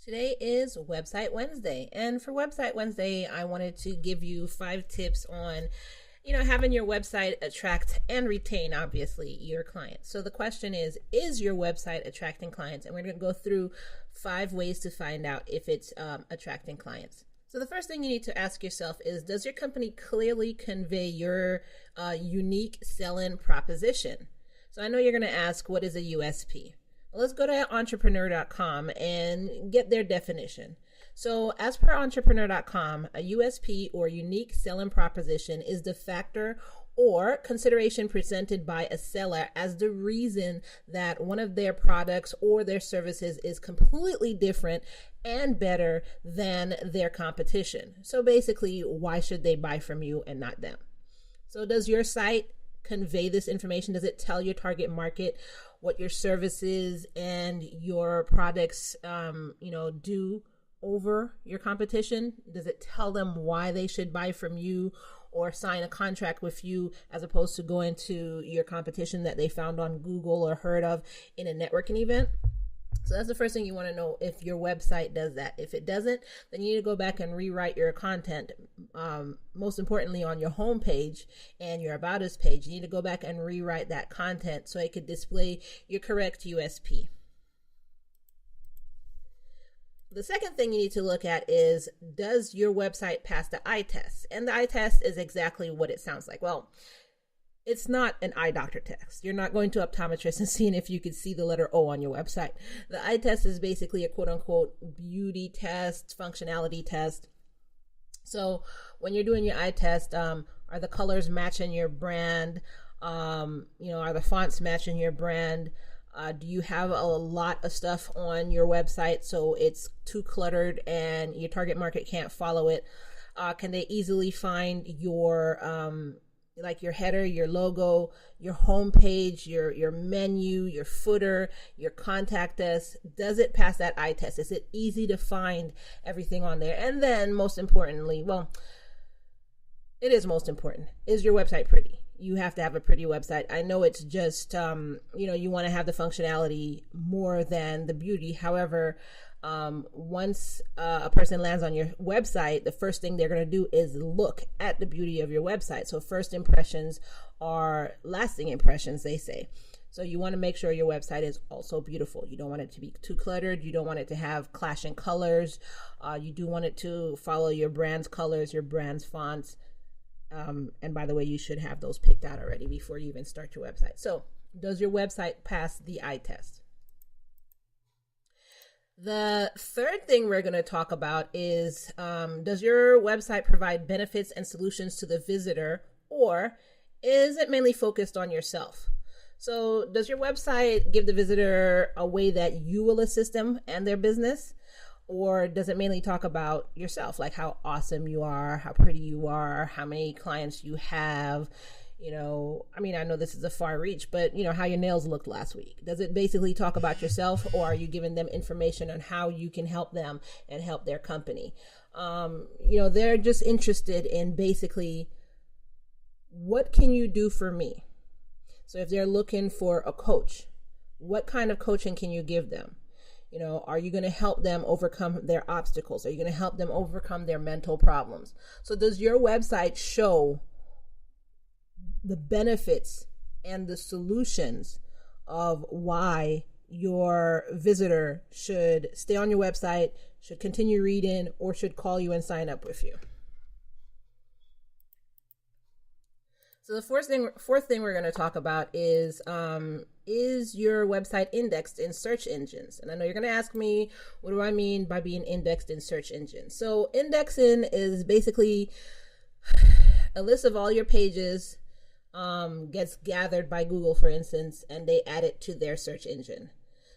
Today is Website Wednesday, and for Website Wednesday, I wanted to give you 5 tips on, having your website attract and retain, obviously, your clients. So the question is your website attracting clients? And we're going to go through 5 ways to find out if it's attracting clients. So the first thing you need to ask yourself is, does your company clearly convey your unique selling proposition? So I know you're going to ask, what is a USP? Well, let's go to attrracting and get their definition. So as per attrracting, a USP or unique selling proposition is the factor or consideration presented by a seller as the reason that one of their products or their services is completely different and better than their competition. So basically, why should they buy from you and not them? So does your site convey this information? Does it tell your target market what your services and your products, do over your competition? Does it tell them why they should buy from you or sign a contract with you as opposed to going to your competition that they found on Google or heard of in a networking event? So that's the first thing you want to know, if your website does that. If it doesn't, then you need to go back and rewrite your content. Most importantly, on your home page and your About Us page, you need to go back and rewrite that content so it could display your correct USP. The second thing you need to look at is, does your website pass the eye test? And the eye test is exactly what it sounds like. Well, it's not an eye doctor test. You're not going to optometrist and seeing if you could see the letter O on your website. The eye test is basically a quote unquote beauty test, functionality test. So when you're doing your eye test, are the colors matching your brand? Are the fonts matching your brand? Do you have a lot of stuff on your website so it's too cluttered and your target market can't follow it? Can they easily find your like your header, your logo, your homepage, your menu, your footer, your contact us? Does it pass that eye test? Is it easy to find everything on there? And then most importantly, it is most important, is your website pretty? You have to have a pretty website. I know it's just, you want to have the functionality more than the beauty. However, once a person lands on your website, the first thing they're going to do is look at the beauty of your website. So first impressions are lasting impressions, they say. So you want to make sure your website is also beautiful. You don't want it to be too cluttered. You don't want it to have clashing colors. You do want it to follow your brand's colors, your brand's fonts. And by the way, you should have those picked out already before you even start your website. So does your website pass the eye test? The third thing we're going to talk about is, does your website provide benefits and solutions to the visitor, or is it mainly focused on yourself? So does your website give the visitor a way that you will assist them and their business? Or does it mainly talk about yourself, like how awesome you are, how pretty you are, how many clients you have? I know this is a far reach, but how your nails looked last week. Does it basically talk about yourself, or are you giving them information on how you can help them and help their company? They're just interested in basically, what can you do for me? So if they're looking for a coach, what kind of coaching can you give them? Are you going to help them overcome their obstacles? Are you going to help them overcome their mental problems? So does your website show the benefits and the solutions of why your visitor should stay on your website, should continue reading, or should call you and sign up with you? So the fourth thing we're going to talk about is your website indexed in search engines? And I know you're going to ask me, what do I mean by being indexed in search engines? So indexing is basically a list of all your pages, gets gathered by Google, for instance, and they add it to their search engine.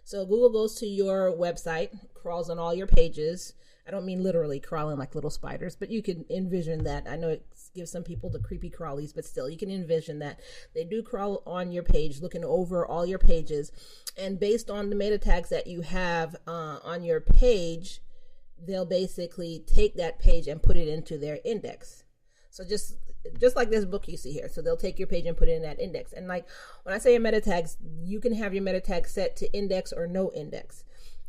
So Google goes to your website, crawls on all your pages. I don't mean literally crawling like little spiders, but you can envision that. I know it gives some people the creepy crawlies, but still, you can envision that. They do crawl on your page, looking over all your pages. And based on the meta tags that you have on your page, they'll basically take that page and put it into their index. So just like this book you see here. So they'll take your page and put it in that index. And like when I say meta tags, you can have your meta tag set to index or no index.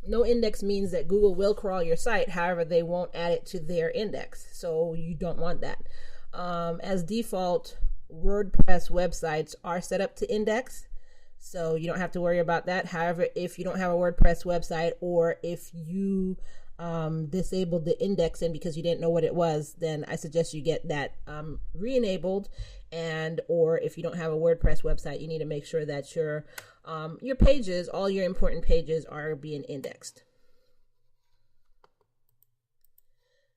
No index means that Google will crawl your site. However, they won't add it to their index. So you don't want that. As default, WordPress websites are set up to index. So you don't have to worry about that. However, if you don't have a WordPress website, or if you disabled the indexing because you didn't know what it was, then I suggest you get that re-enabled. And or if you don't have a WordPress website, you need to make sure that your pages, all your important pages, are being indexed.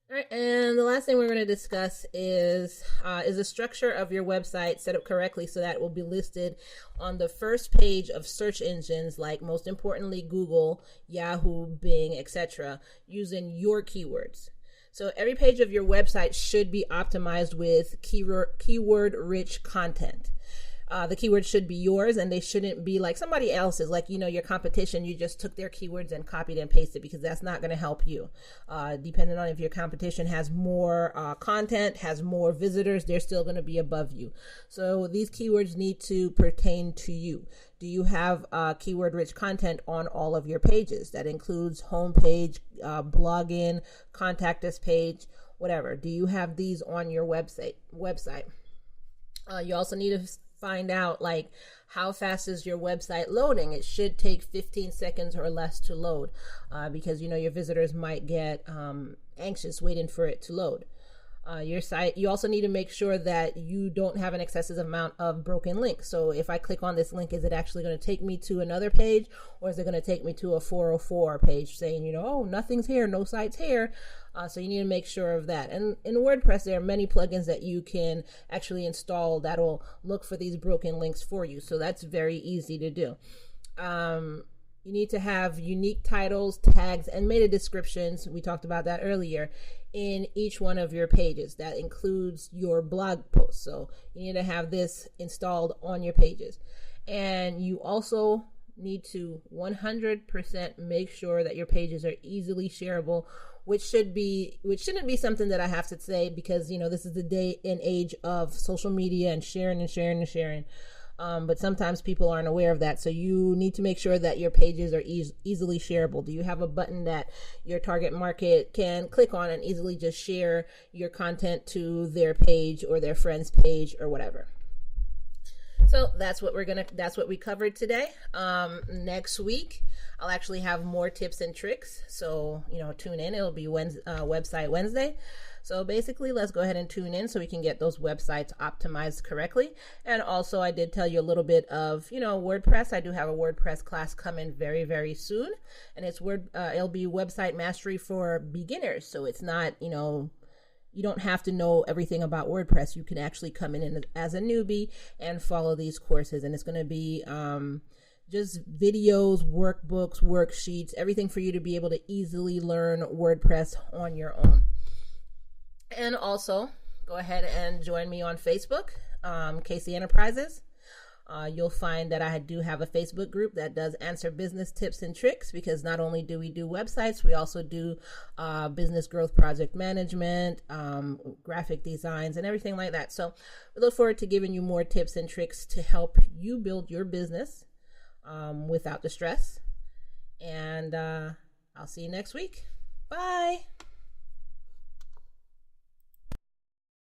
All right, and the last thing we're going to discuss is the structure of your website set up correctly so that it will be listed on the first page of search engines, like most importantly Google, Yahoo, Bing, etc., using your keywords. So every page of your website should be optimized with keyword-rich content. The keywords should be yours, and they shouldn't be like somebody else's, like, your competition. You just took their keywords and copied and pasted, because that's not going to help you. Depending on if your competition has more content, has more visitors, they're still going to be above you. So these keywords need to pertain to you. Do you have keyword-rich content on all of your pages? That includes homepage, blogging, contact us page, whatever. Do you have these on your website? You also need to find out, like, how fast is your website loading. It should take 15 seconds or less to load, because your visitors might get anxious waiting for it to load. Your site, you also need to make sure that you don't have an excessive amount of broken links. So if I click on this link, is it actually going to take me to another page, or is it going to take me to a 404 page saying, oh, nothing's here, no site's here? So you need to make sure of that. And in WordPress, there are many plugins that you can actually install that will look for these broken links for you. So that's very easy to do. You need to have unique titles, tags, and meta descriptions. We talked about that earlier in each one of your pages. That includes your blog posts. So you need to have this installed on your pages. And you also need to 100% make sure that your pages are easily shareable, which shouldn't be something that I have to say, because this is the day and age of social media and sharing. But sometimes people aren't aware of that. So you need to make sure that your pages are easily shareable. Do you have a button that your target market can click on and easily just share your content to their page or their friend's page or whatever? So that's what we covered today. Next week, I'll actually have more tips and tricks. So, tune in. It'll be Website Wednesday. So basically, let's go ahead and tune in so we can get those websites optimized correctly. And also, I did tell you a little bit of, WordPress. I do have a WordPress class coming very, very soon. And it'll be website mastery for beginners. So it's not, you don't have to know everything about WordPress. You can actually come in as a newbie and follow these courses. And it's going to be just videos, workbooks, worksheets, everything for you to be able to easily learn WordPress on your own. And also, go ahead and join me on Facebook, Casey Enterprises. You'll find that I do have a Facebook group that does answer business tips and tricks, because not only do we do websites, we also do business growth project management, graphic designs, and everything like that. So we look forward to giving you more tips and tricks to help you build your business without the stress. And I'll see you next week. Bye.